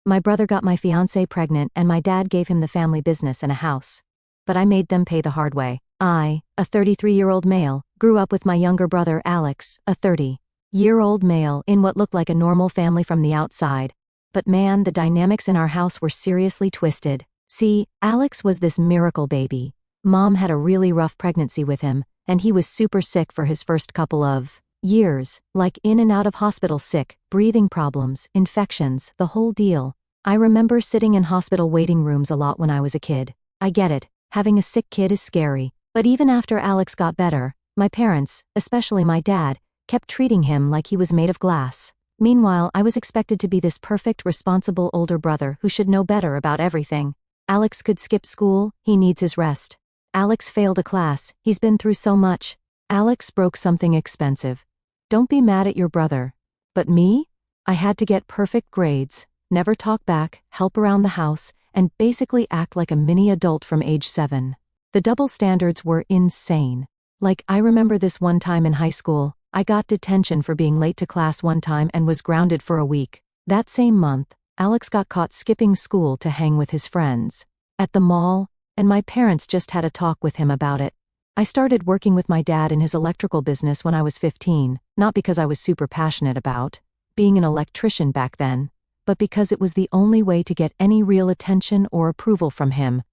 My brother got my fiancée pregnant and my dad gave him the family business and a house. But I made them pay the hard way. I, a 33-year-old male, grew up with my younger brother Alex, a 30-year-old male, in what looked like a normal family from the outside. But man, the dynamics in our house were seriously twisted. See, Alex was this miracle baby. Mom had a really rough pregnancy with him, and he was super sick for his first couple of years, like in and out of hospital sick, breathing problems, infections, the whole deal. I remember sitting in hospital waiting rooms a lot when I was a kid. I get it, having a sick kid is scary, but even after Alex got better, my parents, especially my dad, kept treating him like he was made of glass. Meanwhile, I was expected to be this perfect, responsible older brother who should know better about everything. Alex could skip school, he needs his rest. Alex failed a class, he's been through so much. Alex broke something expensive. Don't be mad at your brother. But me? I had to get perfect grades, never talk back, help around the house, and basically act like a mini adult from age 7. The double standards were insane. Like, I remember this one time in high school, I got detention for being late to class one time and was grounded for a week. That same month, Alex got caught skipping school to hang with his friends at the mall, and my parents just had a talk with him about it. I started working with my dad in his electrical business when I was 15, not because I was super passionate about being an electrician back then, but because it was the only way to get any real attention or approval from him.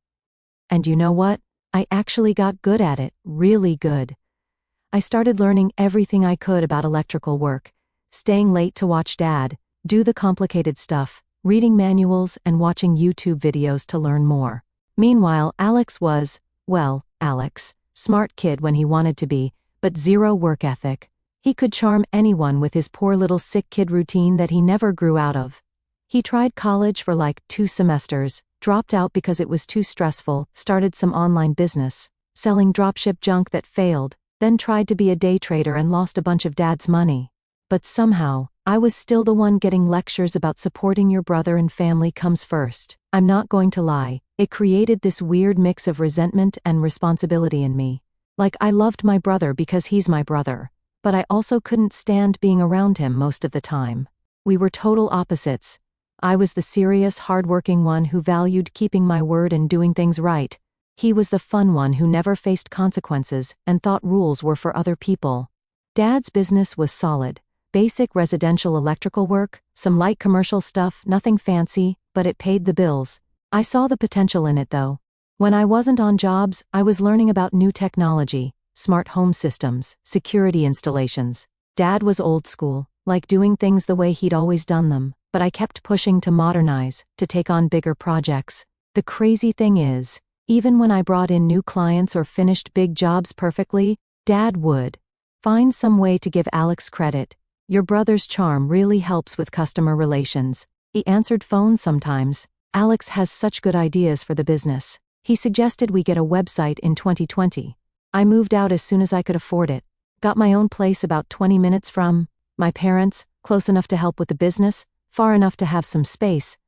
And you know what? I actually got good at it, really good. I started learning everything I could about electrical work, staying late to watch Dad do the complicated stuff, reading manuals and watching YouTube videos to learn more. Meanwhile, Alex was, well, Alex, smart kid when he wanted to be, but zero work ethic. He could charm anyone with his poor little sick kid routine that he never grew out of. He tried college for like 2 semesters, dropped out because it was too stressful, started some online business, selling dropship junk that failed, then tried to be a day trader and lost a bunch of Dad's money. But somehow, I was still the one getting lectures about supporting your brother and family comes first. I'm not going to lie, it created this weird mix of resentment and responsibility in me. Like, I loved my brother because he's my brother, but I also couldn't stand being around him most of the time. We were total opposites. I was the serious, hardworking one who valued keeping my word and doing things right. He was the fun one who never faced consequences and thought rules were for other people. Dad's business was solid. Basic residential electrical work, some light commercial stuff, nothing fancy, but it paid the bills. I saw the potential in it though. When I wasn't on jobs, I was learning about new technology, smart home systems, security installations. Dad was old school, like doing things the way he'd always done them, but I kept pushing to modernize, to take on bigger projects. The crazy thing is, even when I brought in new clients or finished big jobs perfectly, Dad would find some way to give Alex credit. Your brother's charm really helps with customer relations. He answered phones sometimes. Alex has such good ideas for the business. He suggested we get a website in 2020. I moved out as soon as I could afford it. Got my own place about 20 minutes from my parents, close enough to help with the business, far enough to have some space.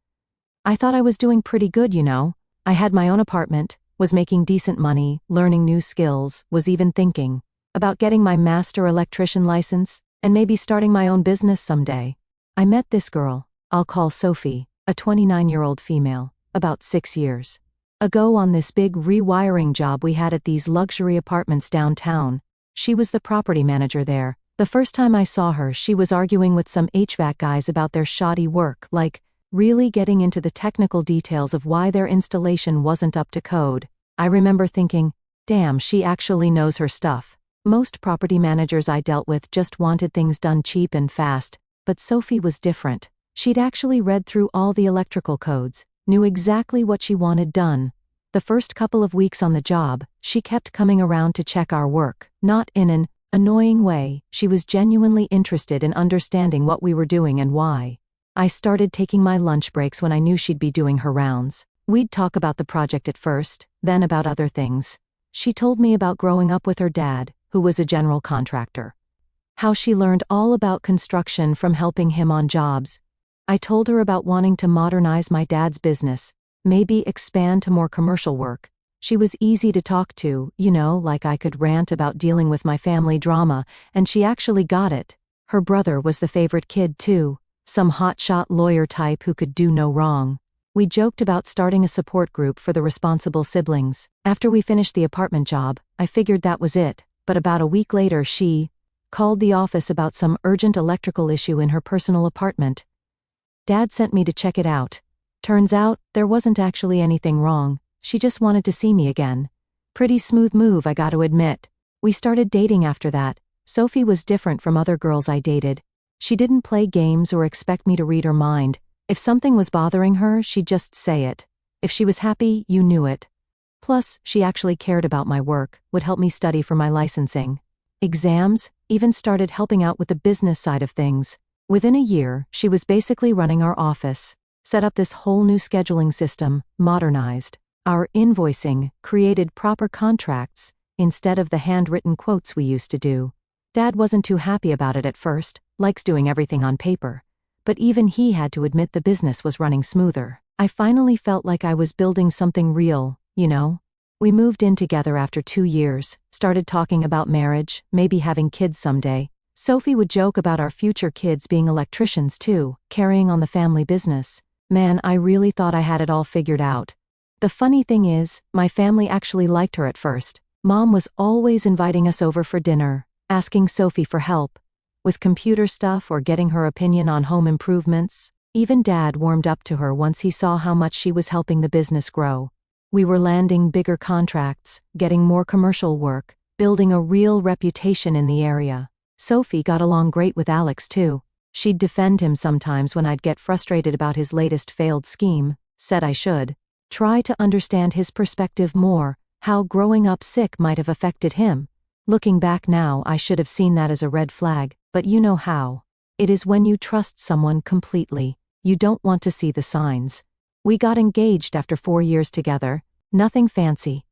I thought I was doing pretty good, you know. I had my own apartment, was making decent money, learning new skills, was even thinking about getting my master electrician license, and maybe starting my own business someday. I met this girl, I'll call Sophie, a 29-year-old female, about 6 years ago on this big rewiring job we had at these luxury apartments downtown. She was the property manager there. The first time I saw her, she was arguing with some HVAC guys about their shoddy work, like really getting into the technical details of why their installation wasn't up to code. I remember thinking, damn, she actually knows her stuff. Most property managers I dealt with just wanted things done cheap and fast, but Sophie was different. She'd actually read through all the electrical codes, knew exactly what she wanted done. The first couple of weeks on the job, she kept coming around to check our work, not in an annoying way. She was genuinely interested in understanding what we were doing and why. I started taking my lunch breaks when I knew she'd be doing her rounds. We'd talk about the project at first, then about other things. She told me about growing up with her dad, who was a general contractor. How she learned all about construction from helping him on jobs. I told her about wanting to modernize my dad's business, maybe expand to more commercial work. She was easy to talk to, you know, like I could rant about dealing with my family drama, and she actually got it. Her brother was the favorite kid too, some hotshot lawyer type who could do no wrong. We joked about starting a support group for the responsible siblings. After we finished the apartment job, I figured that was it, but about a week later she called the office about some urgent electrical issue in her personal apartment. Dad sent me to check it out. Turns out, there wasn't actually anything wrong, she just wanted to see me again. Pretty smooth move, I gotta admit. We started dating after that. Sophie was different from other girls I dated. She didn't play games or expect me to read her mind. If something was bothering her, she'd just say it. If she was happy, you knew it. Plus, she actually cared about my work, would help me study for my licensing exams, even started helping out with the business side of things. Within a year, she was basically running our office, set up this whole new scheduling system, modernized our invoicing, created proper contracts, instead of the handwritten quotes we used to do. Dad wasn't too happy about it at first, likes doing everything on paper. But even he had to admit the business was running smoother. I finally felt like I was building something real, you know? We moved in together after 2 years, started talking about marriage, maybe having kids someday. Sophie would joke about our future kids being electricians too, carrying on the family business. Man, I really thought I had it all figured out. The funny thing is, my family actually liked her at first. Mom was always inviting us over for dinner, asking Sophie for help with computer stuff or getting her opinion on home improvements. Even Dad warmed up to her once he saw how much she was helping the business grow. We were landing bigger contracts, getting more commercial work, building a real reputation in the area. Sophie got along great with Alex too. She'd defend him sometimes when I'd get frustrated about his latest failed scheme, said I should try to understand his perspective more, how growing up sick might have affected him. Looking back now, I should have seen that as a red flag, but you know how it is when you trust someone completely. You don't want to see the signs. We got engaged after 4 years together, nothing fancy.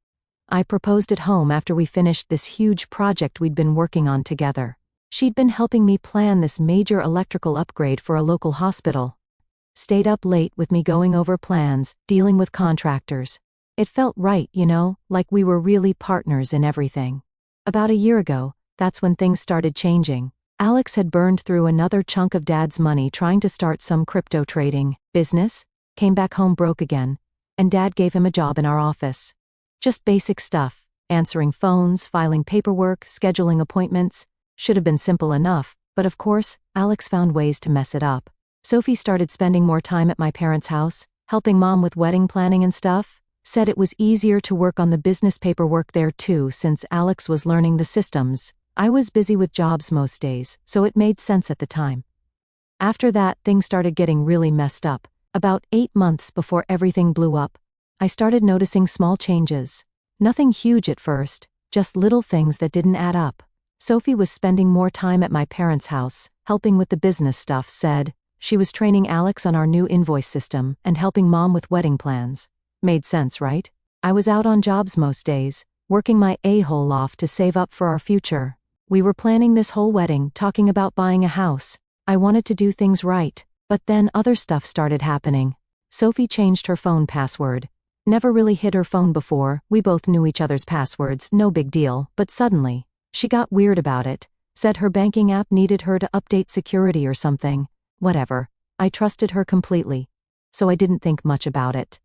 I proposed at home after we finished this huge project we'd been working on together. She'd been helping me plan this major electrical upgrade for a local hospital. Stayed up late with me going over plans, dealing with contractors. It felt right, you know, like we were really partners in everything. About a year ago, that's when things started changing. Alex had burned through another chunk of Dad's money trying to start some crypto trading business, came back home broke again, and Dad gave him a job in our office. Just basic stuff, answering phones, filing paperwork, scheduling appointments. Should have been simple enough, but of course, Alex found ways to mess it up. Sophie started spending more time at my parents' house, helping Mom with wedding planning and stuff. Said it was easier to work on the business paperwork there too since Alex was learning the systems. I was busy with jobs most days, so it made sense at the time. After that, things started getting really messed up. About 8 months before everything blew up, I started noticing small changes. Nothing huge at first, just little things that didn't add up. Sophie was spending more time at my parents' house, helping with the business stuff, said she was training Alex on our new invoice system and helping Mom with wedding plans. Made sense, right? I was out on jobs most days, working my a-hole off to save up for our future. We were planning this whole wedding, talking about buying a house. I wanted to do things right, but then other stuff started happening. Sophie changed her phone password. Never really hid her phone before, we both knew each other's passwords, no big deal, but suddenly, she got weird about it, said her banking app needed her to update security or something. Whatever. I trusted her completely, so I didn't think much about it.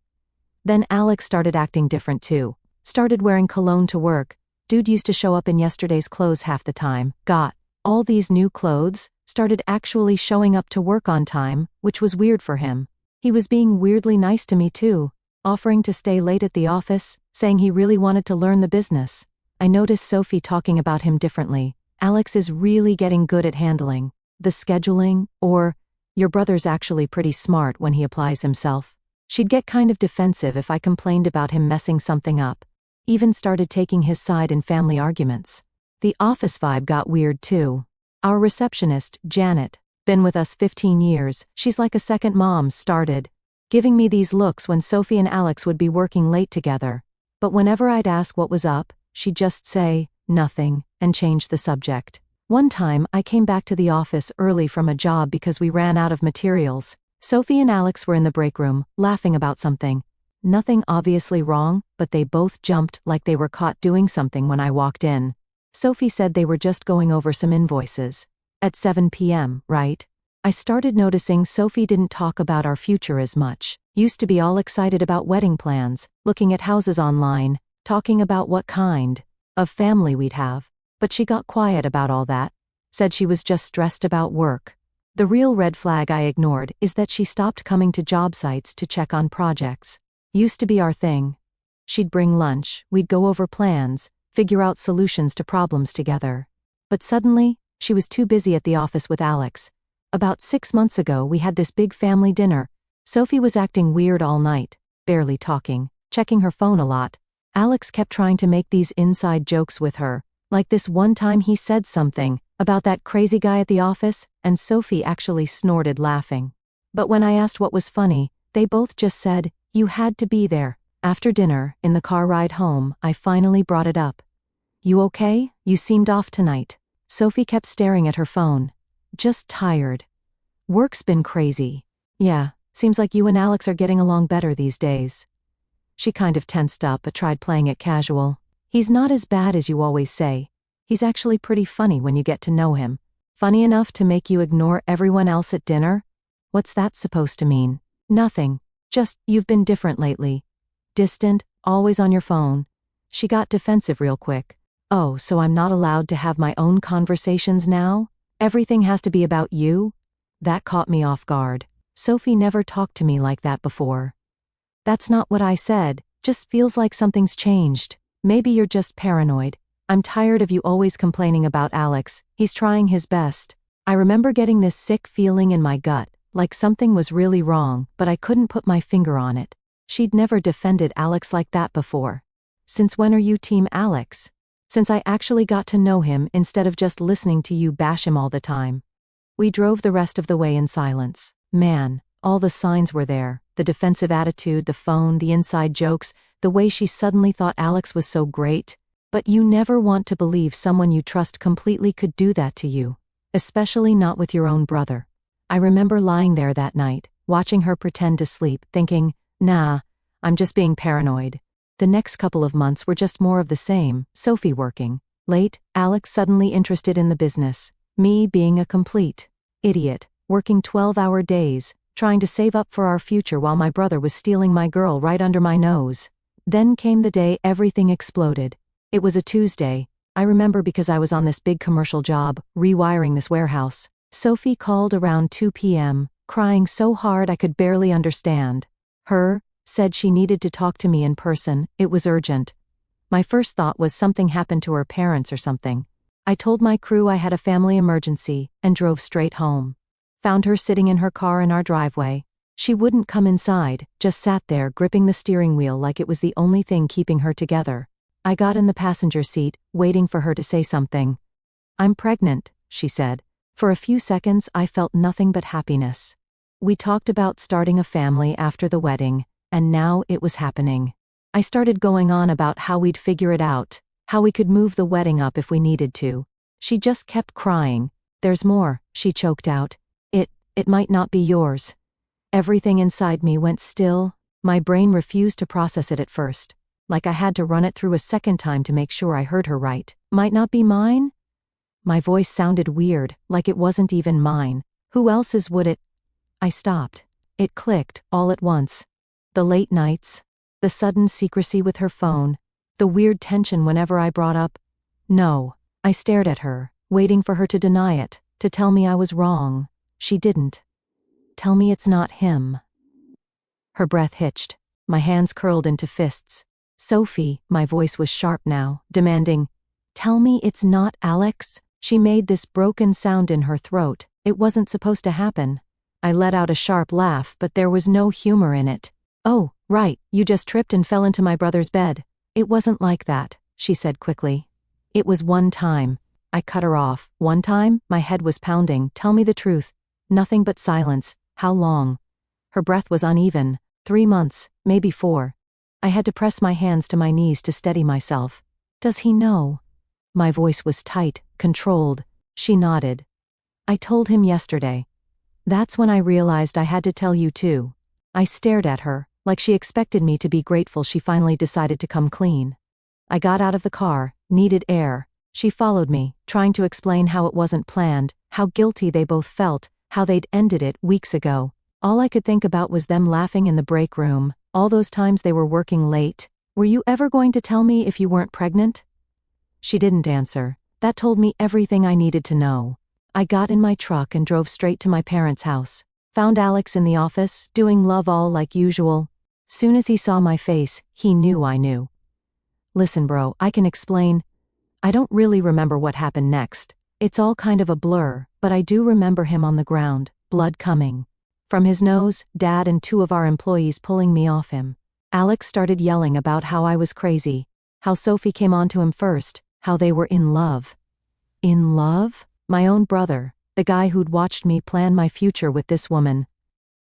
Then Alex started acting different too. Started wearing cologne to work. Dude used to show up in yesterday's clothes half the time. Got all these new clothes. Started actually showing up to work on time, which was weird for him. He was being weirdly nice to me too, offering to stay late at the office, saying he really wanted to learn the business. I noticed Sophie talking about him differently. Alex is really getting good at handling the scheduling, or your brother's actually pretty smart when he applies himself. She'd get kind of defensive if I complained about him messing something up. Even started taking his side in family arguments. The office vibe got weird too. Our receptionist, Janet, been with us 15 years, she's like a second mom, started giving me these looks when Sophie and Alex would be working late together. But whenever I'd ask what was up, she'd just say, nothing, and change the subject. One time, I came back to the office early from a job because we ran out of materials. Sophie and Alex were in the break room, laughing about something. Nothing obviously wrong, but they both jumped like they were caught doing something when I walked in. Sophie said they were just going over some invoices. At 7 p.m., right? I started noticing Sophie didn't talk about our future as much. Used to be all excited about wedding plans, looking at houses online, talking about what kind of family we'd have. But she got quiet about all that, said she was just stressed about work. The real red flag I ignored is that she stopped coming to job sites to check on projects. Used to be our thing. She'd bring lunch, we'd go over plans, figure out solutions to problems together. But suddenly, she was too busy at the office with Alex. About 6 months ago we had this big family dinner. Sophie was acting weird all night, barely talking, checking her phone a lot. Alex kept trying to make these inside jokes with her, like this one time he said something about that crazy guy at the office, and Sophie actually snorted laughing. But when I asked what was funny, they both just said, "You had to be there." After dinner, in the car ride home, I finally brought it up. "You okay? You seemed off tonight." Sophie kept staring at her phone. "Just tired. Work's been crazy." "Yeah, seems like you and Alex are getting along better these days." She kind of tensed up but tried playing it casual. "He's not as bad as you always say. He's actually pretty funny when you get to know him." "Funny enough to make you ignore everyone else at dinner?" "What's that supposed to mean?" "Nothing. Just, you've been different lately. Distant, always on your phone." She got defensive real quick. "Oh, so I'm not allowed to have my own conversations now? Everything has to be about you?" That caught me off guard. Sophie never talked to me like that before. "That's not what I said, just feels like something's changed. Maybe you're just paranoid. I'm tired of you always complaining about Alex, he's trying his best." I remember getting this sick feeling in my gut, like something was really wrong, but I couldn't put my finger on it. She'd never defended Alex like that before. "Since when are you Team Alex?" "Since I actually got to know him instead of just listening to you bash him all the time." We drove the rest of the way in silence. Man, all the signs were there. The defensive attitude, the phone, the inside jokes, the way she suddenly thought Alex was so great. But you never want to believe someone you trust completely could do that to you. Especially not with your own brother. I remember lying there that night, watching her pretend to sleep, thinking, nah, I'm just being paranoid. The next couple of months were just more of the same, Sophie working late, Alex suddenly interested in the business, me being a complete idiot, working 12-hour days, trying to save up for our future while my brother was stealing my girl right under my nose. Then came the day everything exploded. It was a Tuesday, I remember because I was on this big commercial job, rewiring this warehouse. Sophie called around 2 p.m., crying so hard I could barely understand. Said she needed to talk to me in person, it was urgent. My first thought was something happened to her parents or something. I told my crew I had a family emergency, and drove straight home. Found her sitting in her car in our driveway. She wouldn't come inside, just sat there gripping the steering wheel like it was the only thing keeping her together. I got in the passenger seat, waiting for her to say something. "I'm pregnant," she said. For a few seconds I felt nothing but happiness. We talked about starting a family after the wedding, and now it was happening. I started going on about how we'd figure it out, how we could move the wedding up if we needed to. She just kept crying. "There's more," she choked out. It might not be yours." Everything inside me went still. My brain refused to process it at first. Like I had to run it through a second time to make sure I heard her right. "Might not be mine?" My voice sounded weird, like it wasn't even mine. "Who else's would it?" I stopped. It clicked, all at once. The late nights, the sudden secrecy with her phone, the weird tension whenever I brought up, "No." I stared at her, waiting for her to deny it, to tell me I was wrong. She didn't. "Tell me it's not him." Her breath hitched. My hands curled into fists. "Sophie," my voice was sharp now, demanding, "tell me it's not Alex." She made this broken sound in her throat. It wasn't supposed to happen. I let out a sharp laugh, but there was no humor in it. "Oh, right, you just tripped and fell into my brother's bed." "It wasn't like that," she said quickly. "It was one time." I cut her off. "One time?" My head was pounding. "Tell me the truth." Nothing but silence. "How long?" Her breath was uneven. 3 months, maybe 4. I had to press my hands to my knees to steady myself. "Does he know?" My voice was tight, controlled. She nodded. "I told him yesterday." That's when I realized I had to tell you too. I stared at her, like she expected me to be grateful she finally decided to come clean. I got out of the car, needed air. She followed me, trying to explain how it wasn't planned, how guilty they both felt, how they'd ended it weeks ago. All I could think about was them laughing in the break room, all those times they were working late. Were you ever going to tell me if you weren't pregnant? She didn't answer. That told me everything I needed to know. I got in my truck and drove straight to my parents' house. Found Alex in the office, doing love all like usual. Soon as he saw my face, he knew I knew. Listen bro, I can explain. I don't really remember what happened next. It's all kind of a blur, but I do remember him on the ground, blood coming from his nose, Dad and 2 of our employees pulling me off him. Alex started yelling about how I was crazy, how Sophie came on to him first, how they were in love. In love? My own brother, the guy who'd watched me plan my future with this woman,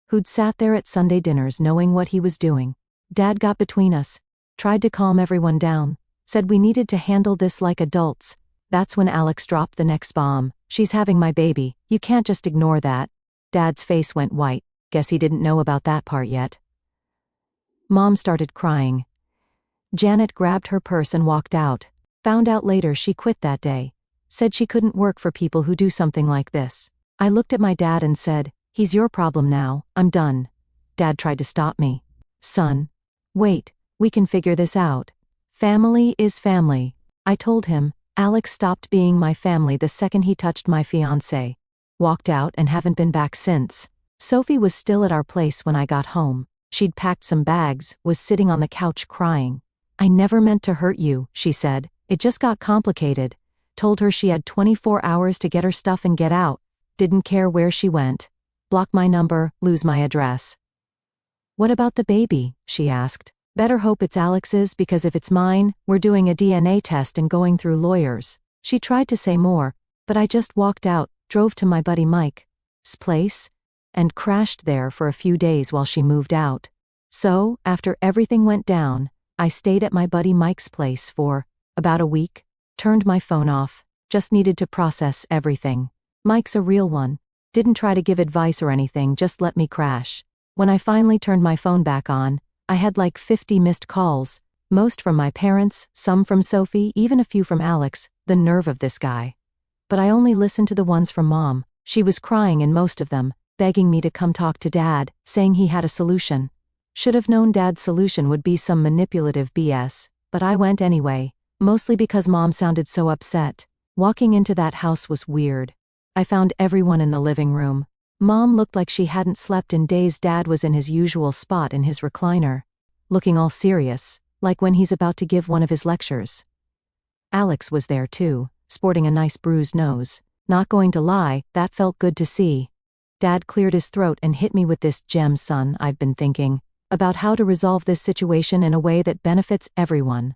who'd sat there at Sunday dinners knowing what he was doing. Dad got between us, tried to calm everyone down, said we needed to handle this like adults. That's when Alex dropped the next bomb. She's having my baby, you can't just ignore that. Dad's face went white, guess he didn't know about that part yet. Mom started crying. Janet grabbed her purse and walked out. Found out later she quit that day. Said she couldn't work for people who do something like this. I looked at my dad and said, "He's your problem now, I'm done." Dad tried to stop me. "Son, wait, we can figure this out. Family is family." I told him. Alex stopped being my family the second he touched my fiancée. Walked out and haven't been back since. Sophie was still at our place when I got home. She'd packed some bags, was sitting on the couch crying. "I never meant to hurt you," she said. "It just got complicated." Told her she had 24 hours to get her stuff and get out. Didn't care where she went. Block my number, lose my address. "What about the baby?" she asked. "Better hope it's Alex's because if it's mine, we're doing a DNA test and going through lawyers." She tried to say more, but I just walked out, drove to my buddy Mike's place, and crashed there for a few days while she moved out. So, after everything went down, I stayed at my buddy Mike's place for about a week, turned my phone off, just needed to process everything. Mike's a real one. Didn't try to give advice or anything, just let me crash. When I finally turned my phone back on, I had like 50 missed calls, most from my parents, some from Sophie, even a few from Alex. The nerve of this guy. But I only listened to the ones from Mom. She was crying in most of them, begging me to come talk to Dad, saying he had a solution. Should have known Dad's solution would be some manipulative BS, but I went anyway, mostly because Mom sounded so upset. Walking into that house was weird. I found everyone in the living room. Mom looked like she hadn't slept in days. Dad was in his usual spot in his recliner, looking all serious, like when he's about to give one of his lectures. Alex was there too, sporting a nice bruised nose. Not going to lie, that felt good to see. Dad cleared his throat and hit me with this gem. "Son, I've been thinking about how to resolve this situation in a way that benefits everyone.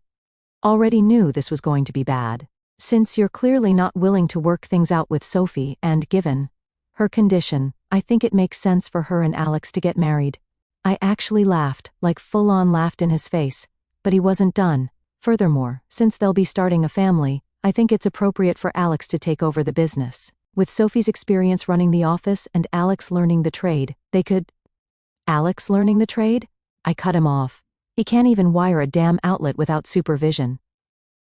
Already knew this was going to be bad. Since you're clearly not willing to work things out with Sophie and given her condition, I think it makes sense for her and Alex to get married." I actually laughed, like full-on laughed in his face, but he wasn't done. "Furthermore, since they'll be starting a family, I think it's appropriate for Alex to take over the business. With Sophie's experience running the office and Alex learning the trade, they could—" "Alex learning the trade?" I cut him off. "He can't even wire a damn outlet without supervision."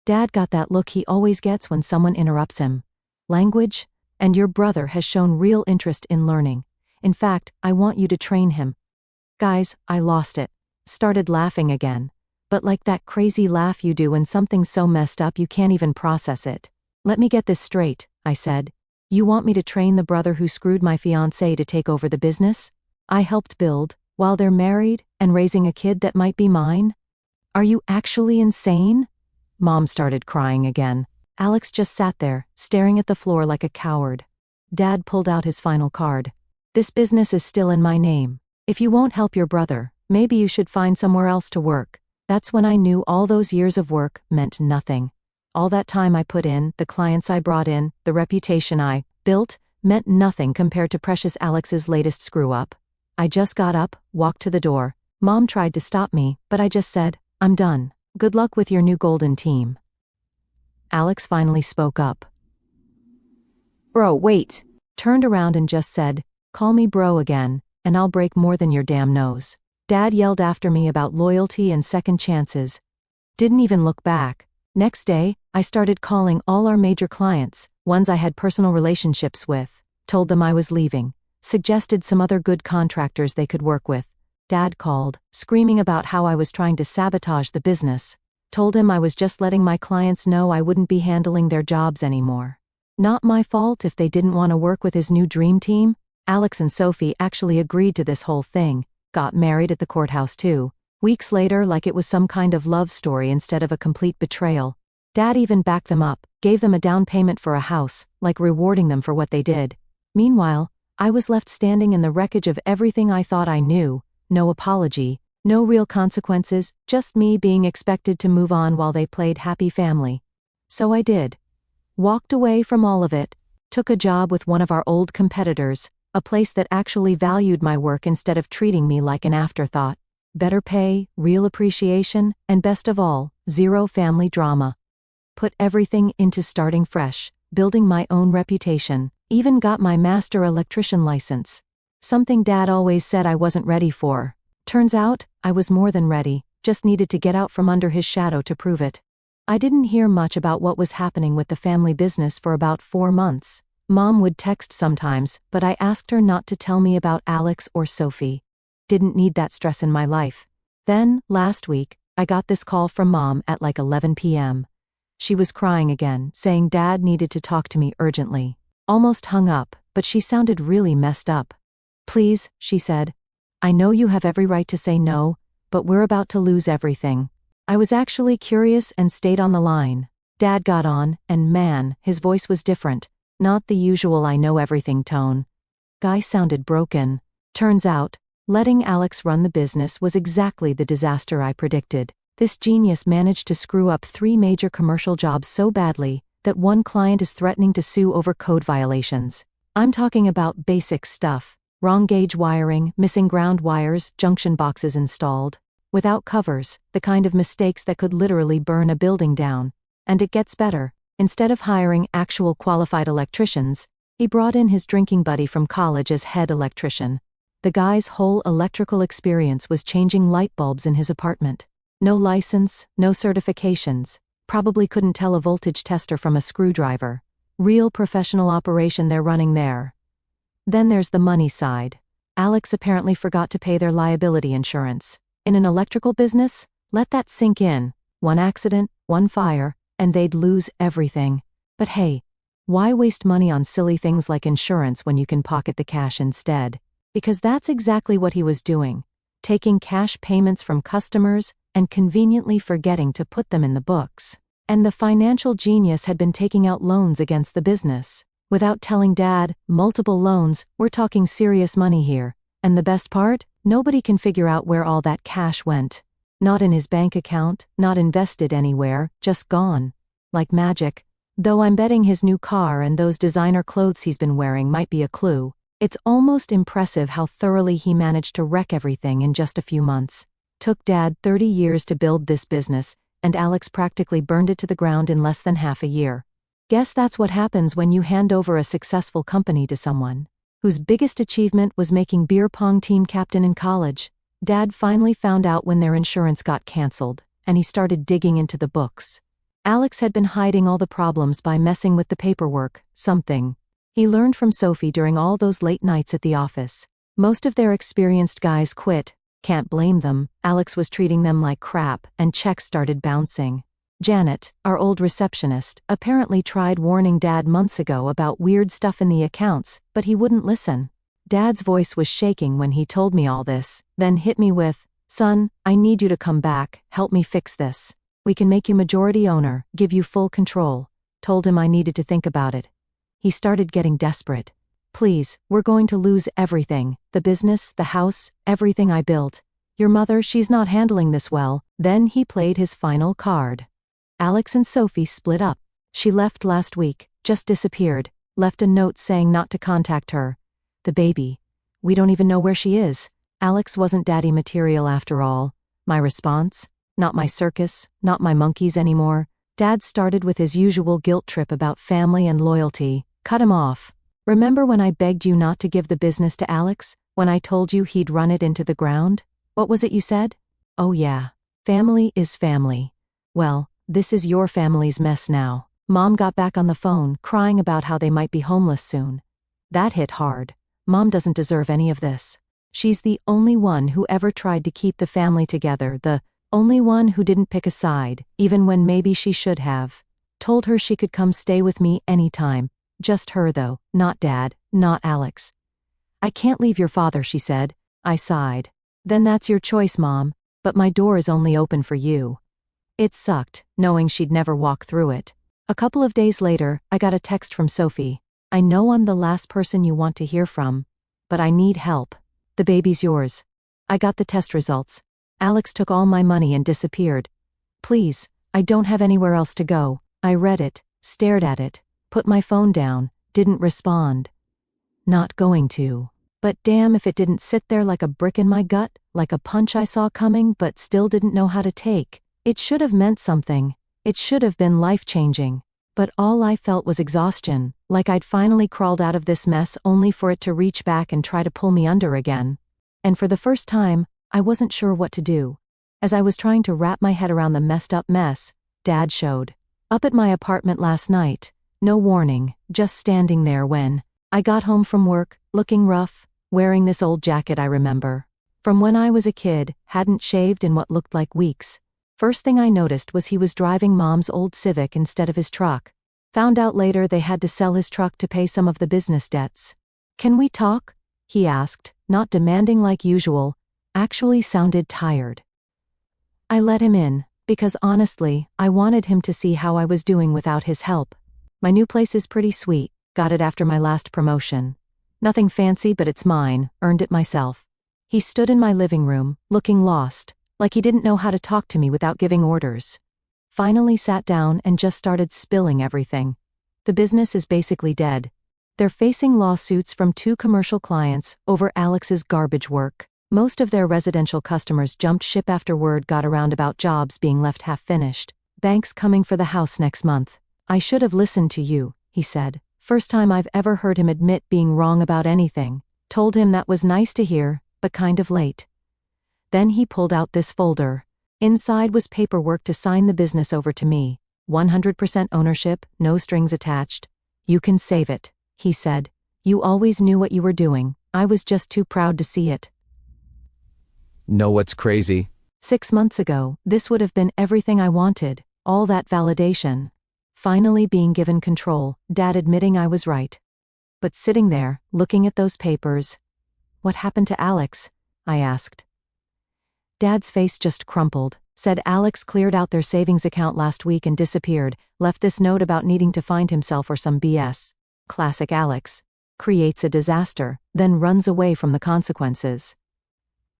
Dad got that look he always gets when someone interrupts him. "Language? And your brother has shown real interest in learning. In fact, I want you to train him." Guys, I lost it. Started laughing again. But like that crazy laugh you do when something's so messed up you can't even process it. "Let me get this straight," I said. "You want me to train the brother who screwed my fiancée to take over the business I helped build, while they're married, and raising a kid that might be mine? Are you actually insane?" Mom started crying again. Alex just sat there, staring at the floor like a coward. Dad pulled out his final card. "This business is still in my name. If you won't help your brother, maybe you should find somewhere else to work." That's when I knew all those years of work meant nothing. All that time I put in, the clients I brought in, the reputation I built, meant nothing compared to precious Alex's latest screw-up. I just got up, walked to the door. Mom tried to stop me, but I just said, "I'm done. Good luck with your new golden team." Alex finally spoke up. "Bro, wait." Turned around and just said, "Call me bro again, and I'll break more than your damn nose." Dad yelled after me about loyalty and second chances. Didn't even look back. Next day, I started calling all our major clients, ones I had personal relationships with, told them I was leaving. suggested some other good contractors they could work with. Dad called, screaming about how I was trying to sabotage the business. Told him I was just letting my clients know I wouldn't be handling their jobs anymore. Not my fault if they didn't want to work with his new dream team. Alex and Sophie actually agreed to this whole thing, got married at the courthouse too. Weeks later, like it was some kind of love story instead of a complete betrayal. Dad even backed them up, gave them a down payment for a house, like rewarding them for what they did. Meanwhile, I was left standing in the wreckage of everything I thought I knew. No apology, no real consequences, just me being expected to move on while they played happy family. So I did. Walked away from all of it, took a job with one of our old competitors, a place that actually valued my work instead of treating me like an afterthought. Better pay, real appreciation, and best of all, zero family drama. Put everything into starting fresh, building my own reputation, even got my master electrician license. Something Dad always said I wasn't ready for. Turns out, I was more than ready, just needed to get out from under his shadow to prove it. I didn't hear much about what was happening with the family business for about 4 months. Mom would text sometimes, but I asked her not to tell me about Alex or Sophie. Didn't need that stress in my life. Then, last week, I got this call from Mom at like 11 p.m. She was crying again, saying Dad needed to talk to me urgently. Almost hung up, but she sounded really messed up. Please, she said. I know you have every right to say no, but we're about to lose everything. I was actually curious and stayed on the line. Dad got on, and man, his voice was different. Not the usual I know everything tone. Guy sounded broken. Turns out, letting Alex run the business was exactly the disaster I predicted. This genius managed to screw up 3 major commercial jobs so badly that one client is threatening to sue over code violations. I'm talking about basic stuff. Wrong gauge wiring, missing ground wires, junction boxes installed without covers, the kind of mistakes that could literally burn a building down. And it gets better. Instead of hiring actual qualified electricians, he brought in his drinking buddy from college as head electrician. The guy's whole electrical experience was changing light bulbs in his apartment. No license, no certifications, probably couldn't tell a voltage tester from a screwdriver. Real professional operation they're running there. Then there's the money side. Alex apparently forgot to pay their liability insurance. In an electrical business, let that sink in. One accident, one fire, and they'd lose everything. But hey, why waste money on silly things like insurance when you can pocket the cash instead? Because that's exactly what he was doing. Taking cash payments from customers and conveniently forgetting to put them in the books. And the financial genius had been taking out loans against the business. Without telling Dad, multiple loans, we're talking serious money here. And the best part? Nobody can figure out where all that cash went. Not in his bank account, not invested anywhere, just gone. Like magic. Though I'm betting his new car and those designer clothes he's been wearing might be a clue. It's almost impressive how thoroughly he managed to wreck everything in just a few months. Took Dad 30 years to build this business, and Alex practically burned it to the ground in less than half a year. Guess that's what happens when you hand over a successful company to someone whose biggest achievement was making beer pong team captain in college. Dad finally found out when their insurance got canceled, and he started digging into the books. Alex had been hiding all the problems by messing with the paperwork, something he learned from Sophie during all those late nights at the office. Most of their experienced guys quit. Can't blame them. Alex was treating them like crap, and checks started bouncing. Janet, our old receptionist, apparently tried warning Dad months ago about weird stuff in the accounts, but he wouldn't listen. Dad's voice was shaking when he told me all this, then hit me with, "Son, I need you to come back, help me fix this. We can make you majority owner, give you full control." Told him I needed to think about it. He started getting desperate. "Please, we're going to lose everything, the business, the house, everything I built. Your mother, she's not handling this well." Then he played his final card. Alex and Sophie split up. She left last week, just disappeared, left a note saying not to contact her. The baby. We don't even know where she is. Alex wasn't daddy material after all. My response? Not my circus, not my monkeys anymore. Dad started with his usual guilt trip about family and loyalty. Cut him off. Remember when I begged you not to give the business to Alex? When I told you he'd run it into the ground? What was it you said? Oh yeah. Family is family. Well, this is your family's mess now. Mom got back on the phone, crying about how they might be homeless soon. That hit hard. Mom doesn't deserve any of this. She's the only one who ever tried to keep the family together, the only one who didn't pick a side, even when maybe she should have. Told her she could come stay with me anytime. Just her though, not Dad, not Alex. I can't leave your father, she said. I sighed. Then that's your choice, Mom, but my door is only open for you. It sucked, knowing she'd never walk through it. A couple of days later, I got a text from Sophie. I know I'm the last person you want to hear from, but I need help. The baby's yours. I got the test results. Alex took all my money and disappeared. Please, I don't have anywhere else to go. I read it, stared at it, put my phone down, didn't respond. Not going to. But damn if it didn't sit there like a brick in my gut, like a punch I saw coming but still didn't know how to take. It should have meant something. It should have been life-changing. But all I felt was exhaustion, like I'd finally crawled out of this mess only for it to reach back and try to pull me under again. And for the first time, I wasn't sure what to do. As I was trying to wrap my head around the messed up mess, Dad showed up at my apartment last night. No warning, just standing there when I got home from work, looking rough, wearing this old jacket I remember. From when I was a kid, hadn't shaved in what looked like weeks. First thing I noticed was he was driving Mom's old Civic instead of his truck. Found out later they had to sell his truck to pay some of the business debts. Can we talk? He asked, not demanding like usual, actually sounded tired. I let him in, because honestly, I wanted him to see how I was doing without his help. My new place is pretty sweet, got it after my last promotion. Nothing fancy but it's mine, earned it myself. He stood in my living room, looking lost, like he didn't know how to talk to me without giving orders. Finally sat down and just started spilling everything. The business is basically dead. They're facing lawsuits from 2 commercial clients over Alex's garbage work. Most of their residential customers jumped ship after word got around about jobs being left half-finished. Banks coming for the house next month. I should have listened to you, he said. First time I've ever heard him admit being wrong about anything. Told him that was nice to hear, but kind of late. Then he pulled out this folder. Inside was paperwork to sign the business over to me. 100% ownership, no strings attached. You can save it, he said. You always knew what you were doing. I was just too proud to see it. Know what's crazy? 6 months ago, this would have been everything I wanted. All that validation. Finally being given control, Dad admitting I was right. But sitting there, looking at those papers. What happened to Alex? I asked. Dad's face just crumpled, said Alex cleared out their savings account last week and disappeared, left this note about needing to find himself or some BS. Classic Alex. Creates a disaster, then runs away from the consequences.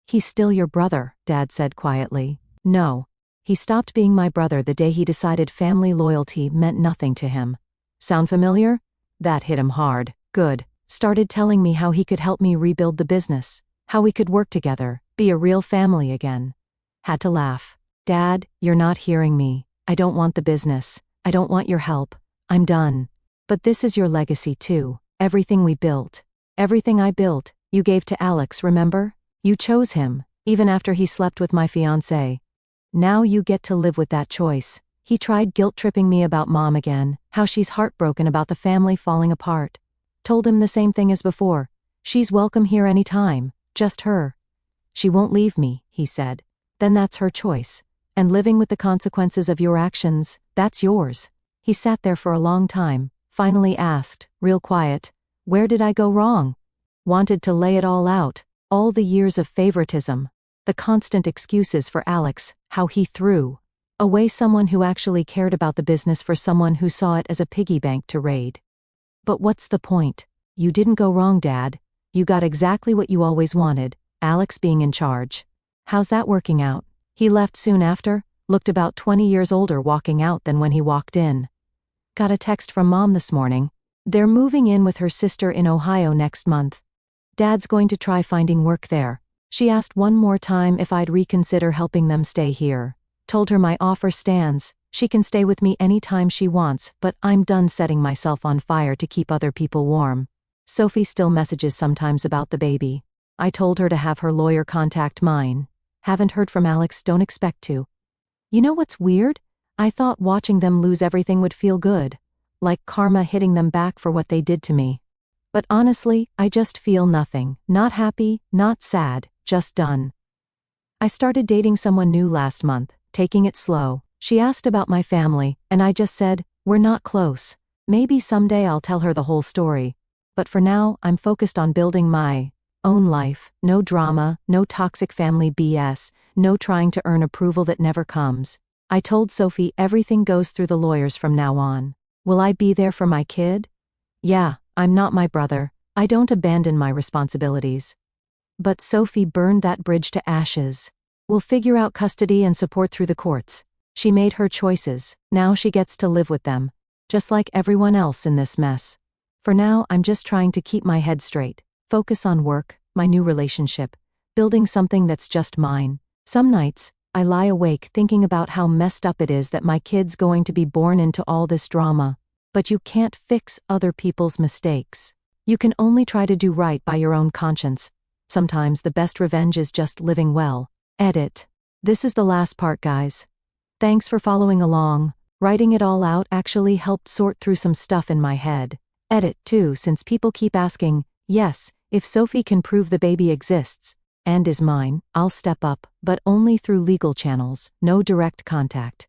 He's still your brother, Dad said quietly. No. He stopped being my brother the day he decided family loyalty meant nothing to him. Sound familiar? That hit him hard. Good. Started telling me how he could help me rebuild the business, how we could work together, be a real family again. Had to laugh. Dad, you're not hearing me. I don't want the business. I don't want your help. I'm done. But this is your legacy too. Everything we built. Everything I built, you gave to Alex, remember? You chose him, even after he slept with my fiancée. Now you get to live with that choice. He tried guilt-tripping me about Mom again, how she's heartbroken about the family falling apart. Told him the same thing as before. She's welcome here anytime, just her. She won't leave me, he said. Then that's her choice. And living with the consequences of your actions, that's yours. He sat there for a long time, finally asked, real quiet, where did I go wrong? Wanted to lay it all out, all the years of favoritism, the constant excuses for Alex, how he threw away someone who actually cared about the business for someone who saw it as a piggy bank to raid. But what's the point? You didn't go wrong, Dad. You got exactly what you always wanted, Alex being in charge. How's that working out? He left soon after, looked about 20 years older walking out than when he walked in. Got a text from Mom this morning. They're moving in with her sister in Ohio next month. Dad's going to try finding work there. She asked one more time if I'd reconsider helping them stay here. Told her my offer stands, she can stay with me anytime she wants, but I'm done setting myself on fire to keep other people warm. Sophie still messages sometimes about the baby. I told her to have her lawyer contact mine. Haven't heard from Alex, don't expect to. You know what's weird? I thought watching them lose everything would feel good. Like karma hitting them back for what they did to me. But honestly, I just feel nothing. Not happy, not sad, just done. I started dating someone new last month, taking it slow. She asked about my family, and I just said, we're not close. Maybe someday I'll tell her the whole story. But for now, I'm focused on building my own life. No drama, no toxic family BS, no trying to earn approval that never comes. I told Sophie everything goes through the lawyers from now on. Will I be there for my kid? Yeah, I'm not my brother. I don't abandon my responsibilities. But Sophie burned that bridge to ashes. We'll figure out custody and support through the courts. She made her choices. Now she gets to live with them. Just like everyone else in this mess. For now, I'm just trying to keep my head straight. Focus on work, my new relationship. Building something that's just mine. Some nights, I lie awake thinking about how messed up it is that my kid's going to be born into all this drama. But you can't fix other people's mistakes. You can only try to do right by your own conscience. Sometimes the best revenge is just living well. Edit. This is the last part, guys. Thanks for following along. Writing it all out actually helped sort through some stuff in my head. Edit too, since people keep asking, yes, if Sophie can prove the baby exists and is mine, I'll step up, but only through legal channels, no direct contact.